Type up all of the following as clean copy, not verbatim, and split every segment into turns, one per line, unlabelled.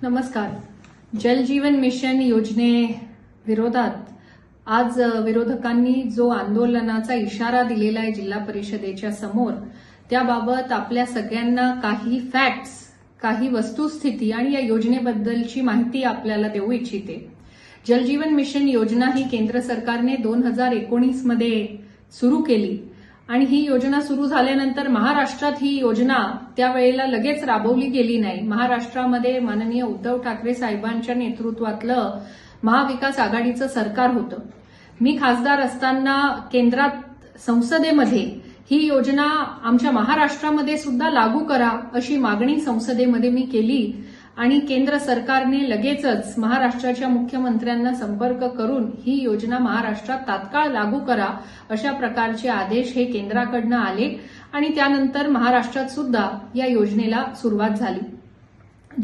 नमस्कार. जल जीवन मिशन योजने विरोधात आज विरोधकांनी जो आंदोलनाचा इशारा दिलेला आहे जिल्हा परिषदेच्या समोर, त्याबाबत आपल्या सगळ्यांना काही फॅक्ट्स, काही वस्तुस्थिती आणि या योजनेबद्दलची माहिती आपल्याला देऊ इच्छिते. जल जीवन मिशन योजना ही केंद्र सरकारने 2019 मध्ये सुरू केली आणि ही योजना सुरू झाल्यानंतर महाराष्ट्रात ही योजना त्यावेळेला लगेच राबवली गेली नाही. महाराष्ट्रामध्ये माननीय उद्धव ठाकरे साहेबांच्या नेतृत्वातलं महाविकास आघाडीचं सरकार होतं. मी खासदार असताना केंद्रात संसदेमध्ये ही योजना आमच्या महाराष्ट्रामध्ये सुद्धा लागू करा अशी मागणी संसदेमध्ये मी केली आणि केंद्र सरकारने लगेचच महाराष्ट्राच्या मुख्यमंत्र्यांना संपर्क करून ही योजना महाराष्ट्रात तात्काळ लागू करा अशा प्रकारचे आदेश हे केंद्राकडनं आले आणि त्यानंतर महाराष्ट्रात सुद्धा या योजनेला सुरुवात झाली.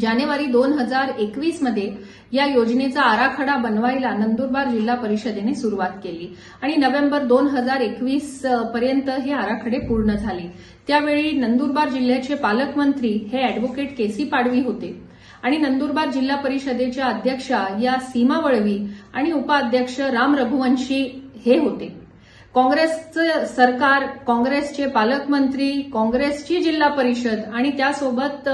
जानेवारी 2021 मध्ये या योजनेचा आराखडा बनवायला नंदुरबार जिल्हा परिषदेने सुरुवात केली आणि नोव्हेंबर 2021 पर्यंत हे आराखडे पूर्ण झाले. त्यावेळी नंदुरबार जिल्ह्याचे पालकमंत्री हे अॅडव्होकेट के.सी. पाडवी होते आणि नंदुरबार जिल्हा परिषदेच्या अध्यक्षा या सीमा वळवी आणि उपाध्यक्ष राम रघुवंशी हे होते. काँग्रेसचं सरकार, काँग्रेसचे पालकमंत्री, काँग्रेसची जिल्हा परिषद आणि त्यासोबत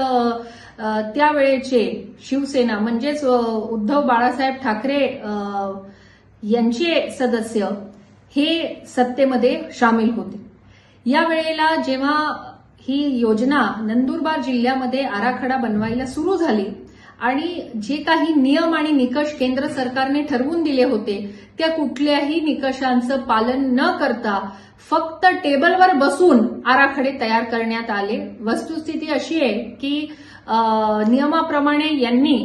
त्यावेळेचे शिवसेना म्हणजेच उद्धव बाळासाहेब ठाकरे यांचे सदस्य हे सत्तेमध्ये सामील होते. या वेळेला जेव्हा ही योजना नंदुरबार जिल्ह्यामध्ये आराखडा बनवायला सुरू झाली आणि जे काही नियम आणि निकष केंद्र सरकारने ठरवून दिले होते त्या कुठल्याही निकषांचं पालन न करता फक्त टेबलवर बसून आराखडे तयार करण्यात आले. वस्तुस्थिती अशी आहे की नियमाप्रमाणे यांनी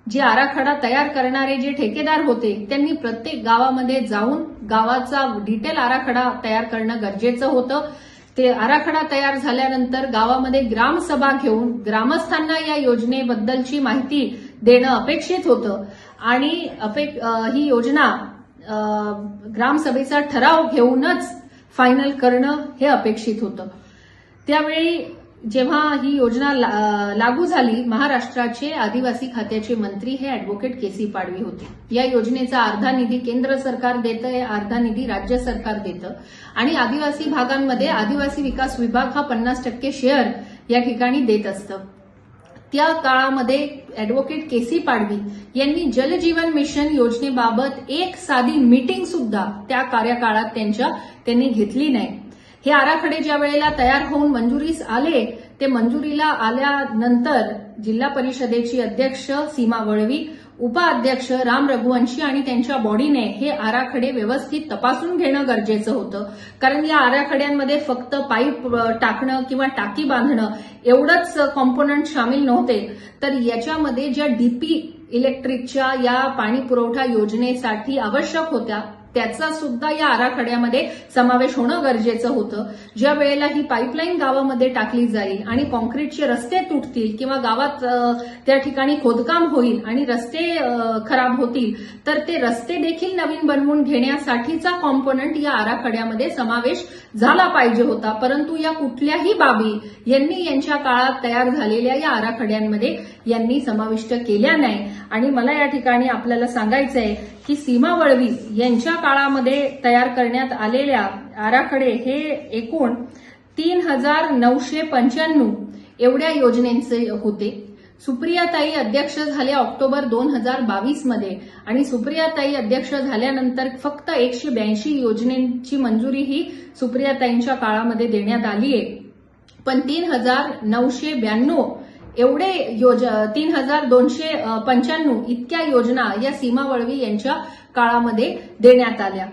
जे आराखडा तयार करणारे जे ठेकेदार होते त्यांनी प्रत्येक गावामध्ये जाऊन गावाचा डिटेल आराखडा तयार करणं गरजेचं होतं. ते आराखडा तयार झाल्यानंतर गावामध्ये ग्रामसभा घेऊन ग्रामस्थांना या योजनेबद्दलची माहिती देणं अपेक्षित होतं आणि ही योजना ग्रामसभेचा ठराव घेऊनच फायनल करणं हे अपेक्षित होतं. त्यावेळी जेव्हा ही योजना लागू झाली, महाराष्ट्राचे आदिवासी खात्याचे मंत्री हे अॅडव्होकेट के.सी. पाडवी होते. या योजनेचा अर्धा निधी केंद्र सरकार देतं, अर्धा निधी राज्य सरकार देतं आणि आदिवासी भागांमध्ये आदिवासी विकास विभाग हा 50% शेअर या ठिकाणी देत असतं. त्या काळामध्ये अॅडव्होकेट के.सी. पाडवी यांनी जल जीवन मिशन योजनेबाबत एक साधी मीटिंग सुद्धा त्या कार्यकाळात त्यांनी घेतली नाही. हे आराखडे ज्या वेळेला तयार होऊन मंजुरीस आले ते मंजुरीला आल्यानंतर जिल्हा परिषदेची अध्यक्ष सीमा वळवी, उपाध्यक्ष राम रघुवंशी आणि त्यांच्या बॉडीने हे आराखडे व्यवस्थित तपासून घेणं गरजेचं होतं. कारण या आराखड्यांमध्ये फक्त पाईप टाकणं किंवा टाकी बांधणं एवढंच कॉम्पोनंट सामील नव्हते, तर याच्यामध्ये ज्या डीपी इलेक्ट्रिकच्या या पाणी पुरवठा योजनेसाठी आवश्यक होत्या त्याचा सुद्धा या आराखड्यामध्ये समावेश होणं गरजेचं होतं. ज्या वेळेला ही पाईपलाईन गावामध्ये टाकली जाईल आणि कॉन्क्रीटचे रस्ते तुटतील किंवा गावात त्या ठिकाणी खोदकाम होईल आणि रस्ते खराब होतील तर ते रस्ते देखील नवीन बनवून घेण्यासाठीचा कॉम्पोनंट या आराखड्यामध्ये समावेश झाला पाहिजे होता. परंतु या कुठल्याही बाबी यांनी यांच्या काळात तयार झालेल्या या आराखड्यांमध्ये यांनी समाविष्ट केल्या नाही. आणि मला या ठिकाणी आपल्याला सांगायचं आहे की सीमा वळवी यांच्या काळामध्ये तयार करण्यात आलेल्या आराखडे हे एकूण 3,995 एवढ्या योजनेचे होते. सुप्रियाताई अध्यक्ष झाल्या ऑक्टोबर 2022 मध्ये आणि सुप्रियाताई अध्यक्ष झाल्यानंतर फक्त 182 योजनेची मंजुरी ही सुप्रियाताईंच्या काळामध्ये देण्यात आली आहे. पण 3,992 एवढे 3,295 इतक्या योजना या सीमा वळवी यांच्या काळामध्ये देण्यात आल्या.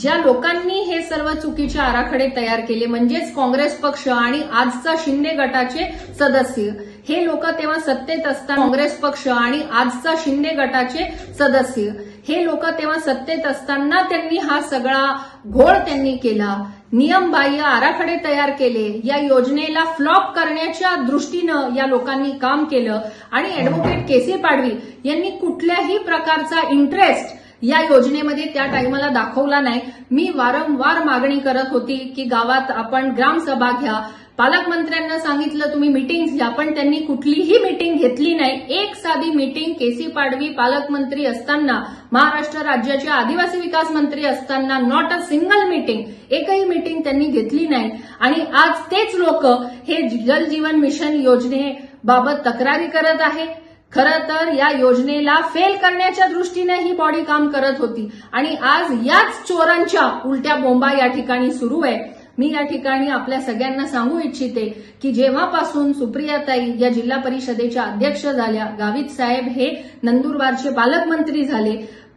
ज्या लोकांनी हे सर्व चुकीचे आराखडे तयार केले म्हणजेच काँग्रेस पक्ष आणि आजचा शिंदे गटाचे सदस्य, हे लोक तेव्हा सत्तेत असताना काँग्रेस पक्ष आणि आजचा शिंदे गटाचे सदस्य हे लोक तेव्हा सत्तेत असताना त्यांनी हा सगळा घोळ त्यांनी केला. नियमबाह्य आराखडे तयार केले. या योजनेला फ्लॉप करण्याच्या दृष्टीनं या लोकांनी काम केलं आणि अॅडव्होकेट के.सी. पाडवी यांनी कुठल्याही प्रकारचा इंटरेस्ट या योजनेमध्ये त्या टाइमला दाखवला नाही. मी वारंवार मागणी करत होती की गावात आपण ग्रामसभा घ्या, पालकमंत्र्यांना सांगितलं तुम्ही मीटिंग्स घ्या, पण त्यांनी कुठलीही मीटिंग घेतली नाही. एक साधी मीटिंग केसी पाडवी पालकमंत्री असताना, महाराष्ट्र राज्याचे आदिवासी विकास मंत्री असताना, नॉट अ सिंगल मीटिंग, एकही मीटिंग त्यांनी घेतली नाही. आणि आज तेच लोक हे जल जीवन मिशन योजनेबाबत तक्रारी करत आहे. खरं तर या योजनेला फेल करण्याच्या दृष्टीने ही बॉडी काम करत होती आणि आज याच चोरांच्या उलट्या बोंबा या ठिकाणी सुरू आहे. मी या ठिकाणी आपल्या सगळ्यांना सांगू इच्छिते की जेव्हापासून सुप्रियाताई या जिल्हा परिषदेच्या अध्यक्ष झाल्या, गावित साहेब हे नंदुरबारचे पालकमंत्री झाले,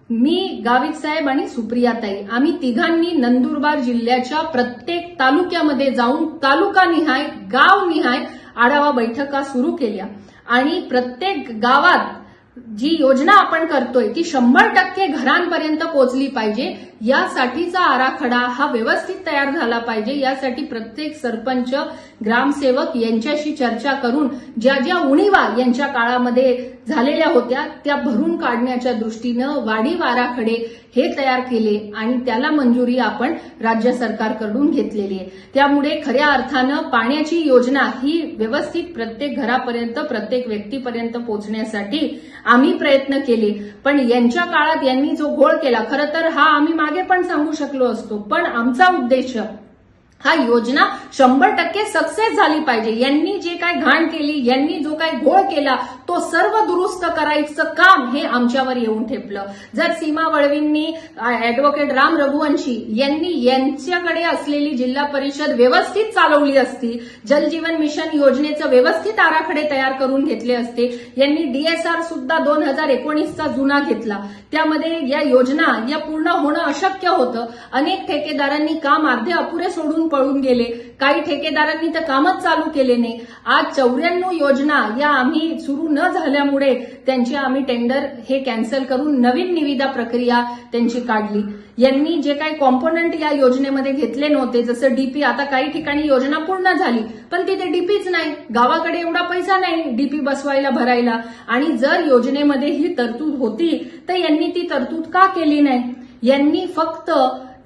मी गावित साहेब आणि सुप्रियाताई आम्ही तिघांनी नंदुरबार जिल्ह्याच्या प्रत्येक तालुक्यामध्ये जाऊन तालुकानिहाय, गावनिहाय आढावा बैठका सुरू केल्या आणि प्रत्येक गावात जी योजना आपण करतोय ती 100% घरांपर्यंत पोहोचली पाहिजे. यासाठीचा आराखडा हा व्यवस्थित तयार झाला पाहिजे. यासाठी प्रत्येक सरपंच, ग्रामसेवक यांच्याशी चर्चा करून ज्या ज्या उणीवा यांच्या काळामध्ये झालेल्या होत्या त्या भरून काढण्याच्या दृष्टीनं वाढीव आराखडे हे तयार केले आणि त्याला मंजुरी आपण राज्य सरकारकडून घेतलेली आहे. त्यामुळे खऱ्या अर्थानं पाण्याची योजना ही व्यवस्थित प्रत्येक घरापर्यंत, प्रत्येक व्यक्तीपर्यंत पोहोचण्यासाठी आम्ही प्रयत्न केले. पण यांच्या काळात यांनी जो घोळ केला, खरं तर हा आम्ही मागे पण सांगू शकलो असतो, पण आमचा उद्देश हा योजना 100% सक्सेस झाली पाहिजे. यांनी जे काय घाण केली, यांनी जो काय घोळ केला तो सर्व दुरुस्त करायचं काम हे आमच्यावर येऊन ठेपलं. जर सीमा वळवींनी, अॅडव्होकेट राम रघुवंशी यांनी यांच्याकडे असलेली जिल्हा परिषद व्यवस्थित चालवली असती, जल जीवन मिशन योजनेचं व्यवस्थित आराखडे तयार करून घेतले असते, यांनी DSR सुद्धा 2019चा जुना घेतला, त्यामध्ये या योजना या पूर्ण होणं अशक्य होतं. अनेक ठेकेदारांनी काम अर्धे अपुरे सोडून पळून गेले, काही ठेकेदारांनी तर कामच चालू केले नाही. आज 94 योजना या आम्ही सुरू न झाल्यामुळे त्यांचे आम्ही टेंडर हे कॅन्सल करून नवीन निविदा प्रक्रिया त्यांची काढली. यांनी जे काही कॉम्पोनंट या योजनेमध्ये घेतले नव्हते, जसं डीपी, आता काही ठिकाणी योजना पूर्ण झाली पण तिथे डीपीच नाही, गावाकडे एवढा पैसा नाही डीपी बसवायला, भरायला. आणि जर योजनेमध्ये ही तरतूद होती तर यांनी ती तरतूद का केली नाही? यांनी फक्त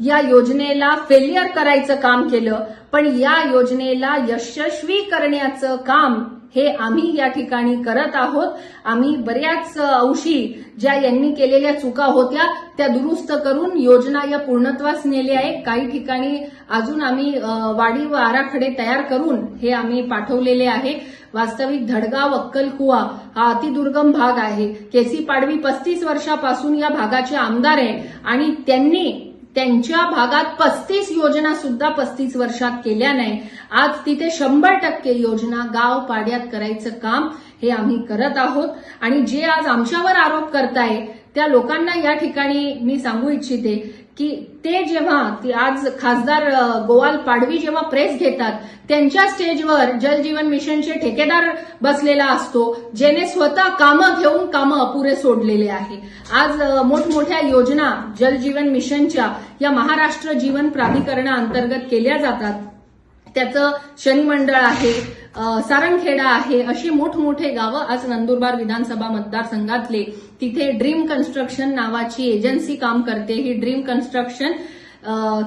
या योजनेला फेलियर करायचं काम केलं, पण या योजनेला यशस्वी करण्याचं काम हे आम्ही या ठिकाणी करत आहोत. आम्ही बऱ्याच अंशी ज्या यांनी केलेल्या चुका होत्या त्या दुरुस्त करून योजना या पूर्णत्वास नेल्या आहे. काही ठिकाणी अजून आम्ही वाढीव आराखडे तयार करून हे आम्ही पाठवलेले आहे. वास्तविक धडगाव, अक्कलकुवा हा अतिदुर्गम भाग आहे. केसी पाडवी 35 वर्षापासून या भागाचे आमदार आहे आणि त्यांनी त्यांच्या भागात 35 योजना सुद्धा 35 वर्षात केल्या नाही. आज तिथे 100% योजना गाव पाड्यात करायचं काम हे आम्ही करत आहोत. आणि जे आज आमच्यावर आरोप करताय त्या लोकांना या ठिकाणी मी सांगू इच्छिते की ते जेव्हा आज खासदार गोवाल पाडवी जेव्हा प्रेस घेतात त्यांच्या स्टेजवर जल जीवन मिशनचे ठेकेदार बसलेला असतो, ज्याने स्वतः कामं घेऊन कामं अपुरे सोडलेले आहे. आज मोठमोठ्या योजना जल जीवन मिशनच्या या महाराष्ट्र जीवन प्राधिकरणाअंतर्गत केल्या जातात. त्याचं शनिमंडळ आहे, सारंगखेडा आहे, अशी मोठमोठे गावं आज नंदुरबार विधानसभा मतदारसंघातले. तिथे ड्रीम कन्स्ट्रक्शन नावाची एजन्सी काम करते. ही ड्रीम कन्स्ट्रक्शन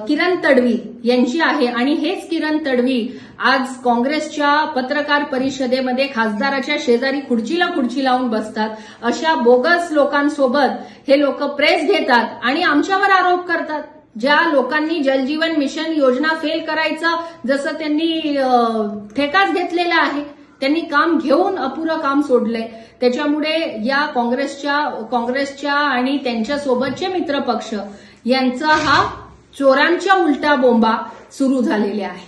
किरण तडवी यांची आहे आणि हेच किरण तडवी आज काँग्रेसच्या पत्रकार परिषदेमध्ये खासदाराच्या शेजारी खुर्चीला खुर्ची लावून बसतात. अशा बोगस लोकांसोबत हे लोक प्रेस घेतात आणि आमच्यावर आरोप करतात. ज्या लोकांनी जलजीवन मिशन योजना फेल करायचा जसं त्यांनी ठेकाच घेतलेला आहे, त्यांनी काम घेऊन अपुरं काम सोडलंय. त्याच्यामुळे या काँग्रेसच्या आणि त्यांच्या सोबतचे मित्रपक्ष यांचा हा चोरांच्या उलटा बोंबा सुरू झालेले आहे.